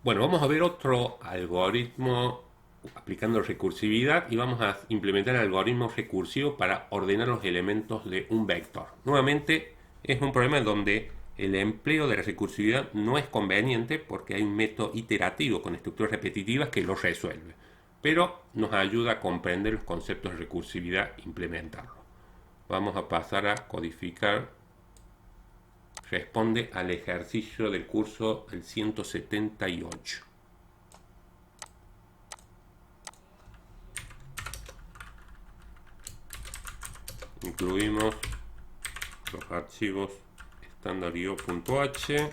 Bueno, vamos a ver otro algoritmo aplicando recursividad y vamos a implementar el algoritmo recursivo para ordenar los elementos de un vector. Nuevamente es un problema donde el empleo de la recursividad no es conveniente porque hay un método iterativo con estructuras repetitivas que lo resuelve, pero nos ayuda a comprender los conceptos de recursividad e implementarlo. Vamos a pasar a codificar. Responde al ejercicio del curso del 178. Incluimos los archivos standard.io.h,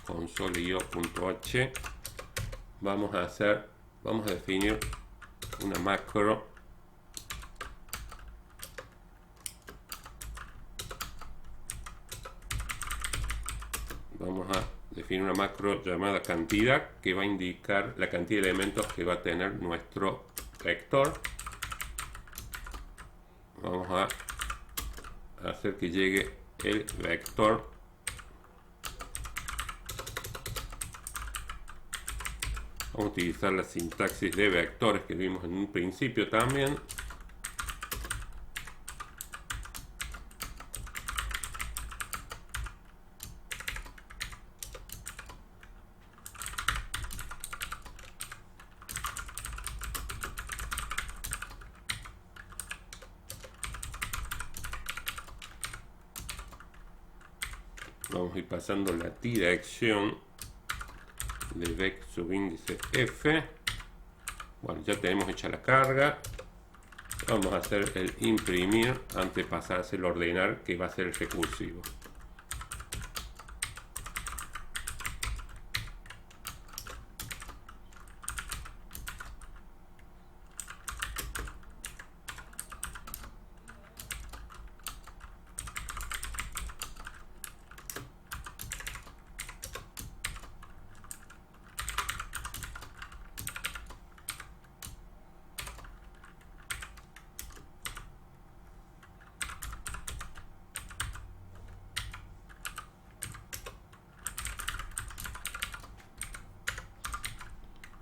console.io.h. Vamos a definir una macro llamada cantidad que va a indicar la cantidad de elementos que va a tener nuestro vector. Vamos a hacer que llegue el vector. Vamos a utilizar la sintaxis de vectores que vimos en un principio también. Vamos a ir pasando la dirección de vec subíndice f. Bueno, ya tenemos hecha la carga. Vamos a hacer el imprimir antes de pasar a hacer el ordenar, que va a ser el recursivo.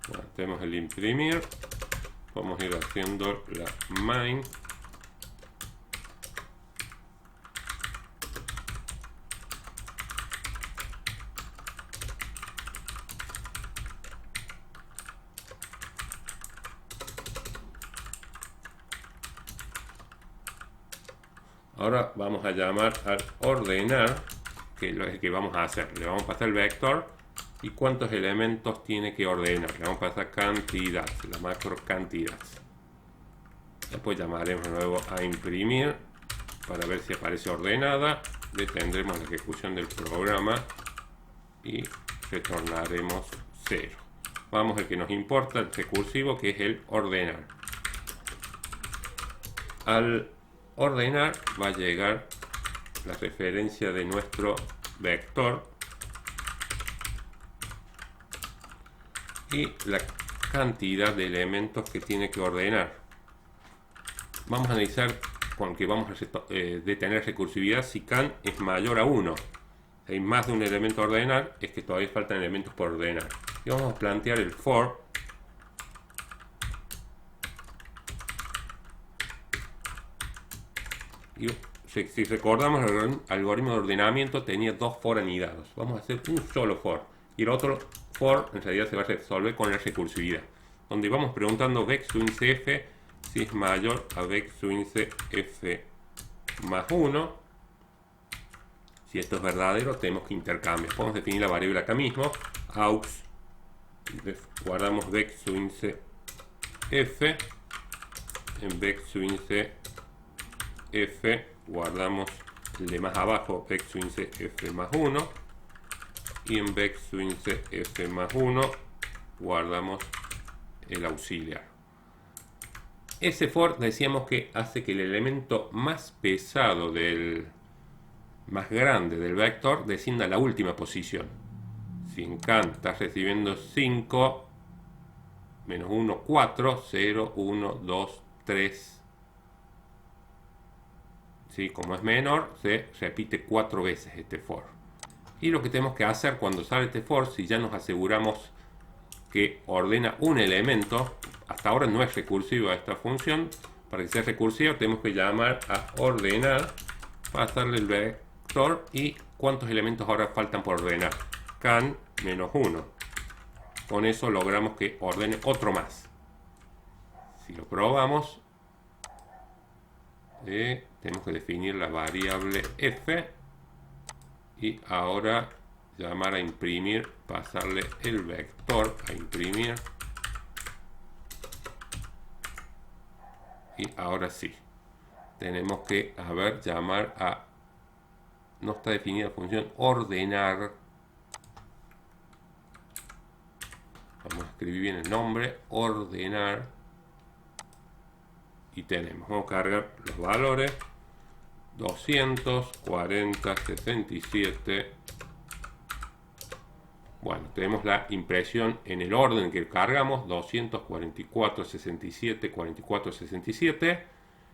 Bueno, tenemos el imprimir. Vamos a ir haciendo la main. Ahora vamos a llamar al ordenar, que es lo que vamos a hacer. Le vamos a pasar el vector y cuántos elementos tiene que ordenar. Le vamos a pasar cantidad, la macro cantidad. Después llamaremos de nuevo a imprimir para ver si aparece ordenada. Detendremos la ejecución del programa y retornaremos 0. Vamos al que nos importa, el recursivo, que es el ordenar. Al ordenar va a llegar la referencia de nuestro vector y la cantidad de elementos que tiene que ordenar. Vamos a analizar con que vamos a detener recursividad si can es mayor a 1. Si hay más de un elemento a ordenar, es que todavía faltan elementos por ordenar. Y vamos a plantear el for. Y si recordamos, el algoritmo de ordenamiento tenía dos for anidados. Vamos a hacer un solo for. Y el otro for en realidad se va a resolver con la recursividad, donde vamos preguntando vec subíndice f si es mayor a vec subíndice f más 1. Si esto es verdadero, tenemos que intercambiar. Podemos definir la variable acá mismo, aux, guardamos vec subíndice f, en vec subíndice f guardamos el de más abajo, vec subíndice f más 1, y en vec subíndice f más 1 guardamos el auxiliar. Ese for decíamos que hace que el elemento más pesado más grande del vector descienda a la última posición. Si en can estás recibiendo 5, menos 1, 4, 0, 1, 2, 3. ¿Sí? Como es menor, se repite 4 veces este for. Y lo que tenemos que hacer cuando sale este for, si ya nos aseguramos que ordena un elemento, hasta ahora no es recursiva esta función, para que sea recursiva tenemos que llamar a ordenar, pasarle el vector y cuántos elementos ahora faltan por ordenar, can -1. Con eso logramos que ordene otro más. Si lo probamos, tenemos que definir la variable f y ahora llamar a imprimir, pasarle el vector a imprimir. Y ahora sí, tenemos que, llamar a, no está definida la función ordenar. Vamos a escribir bien el nombre, ordenar. Y tenemos, vamos a cargar los valores, 200, 40, 67. Bueno, tenemos la impresión en el orden que cargamos, 244, 67, 44, 67.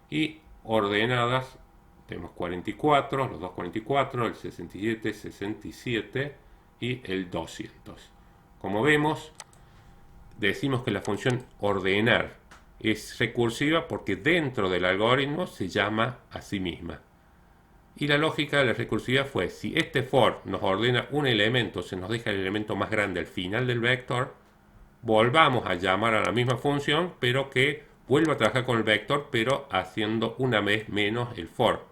Y ordenadas, tenemos 44, los dos 44, el 67, 67 y el 200. Como vemos, decimos que la función ordenar es recursiva porque dentro del algoritmo se llama a sí misma. Y la lógica de la recursividad fue, si este for nos ordena un elemento, se nos deja el elemento más grande al final del vector, volvamos a llamar a la misma función, pero que vuelva a trabajar con el vector, pero haciendo una vez menos el for.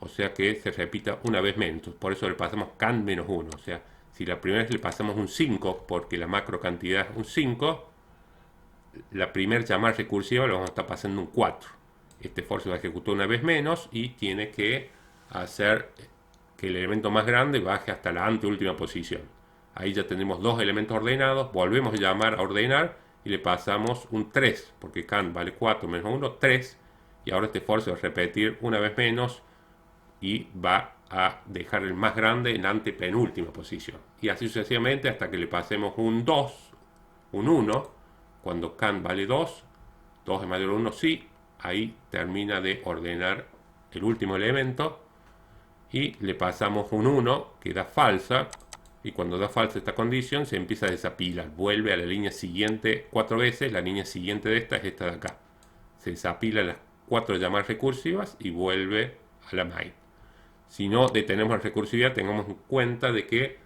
O sea que se repita una vez menos. Por eso le pasamos can -1. O sea, si la primera vez le pasamos un 5, porque la macro cantidad es un 5, la primera llamada recursiva le vamos a estar pasando un 4. Este for se va a ejecutar una vez menos y tiene que hacer que el elemento más grande baje hasta la anteúltima posición. Ahí ya tenemos dos elementos ordenados, volvemos a llamar a ordenar y le pasamos un 3, porque can vale 4 menos 1, 3, y ahora este for se va a repetir una vez menos y va a dejar el más grande en antepenúltima posición. Y así sucesivamente hasta que le pasemos un 2, un 1, cuando can vale 2, 2 es mayor a 1, sí, ahí termina de ordenar el último elemento. Y le pasamos un 1 que da falsa, y cuando da falsa esta condición se empieza a desapilar, vuelve a la línea siguiente 4 veces, la línea siguiente de esta es esta de acá, se desapila las 4 llamadas recursivas y vuelve a la main. Si no detenemos la recursividad, tengamos en cuenta de que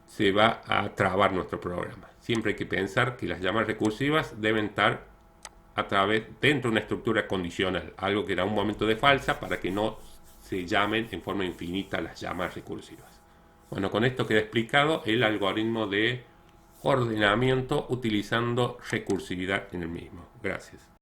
se va a trabar nuestro programa. Siempre hay que pensar que las llamadas recursivas deben estar dentro de una estructura condicional, algo que da un momento de falsa para que no se llamen en forma infinita las llamadas recursivas. Bueno, con esto queda explicado el algoritmo de ordenamiento utilizando recursividad en el mismo. Gracias.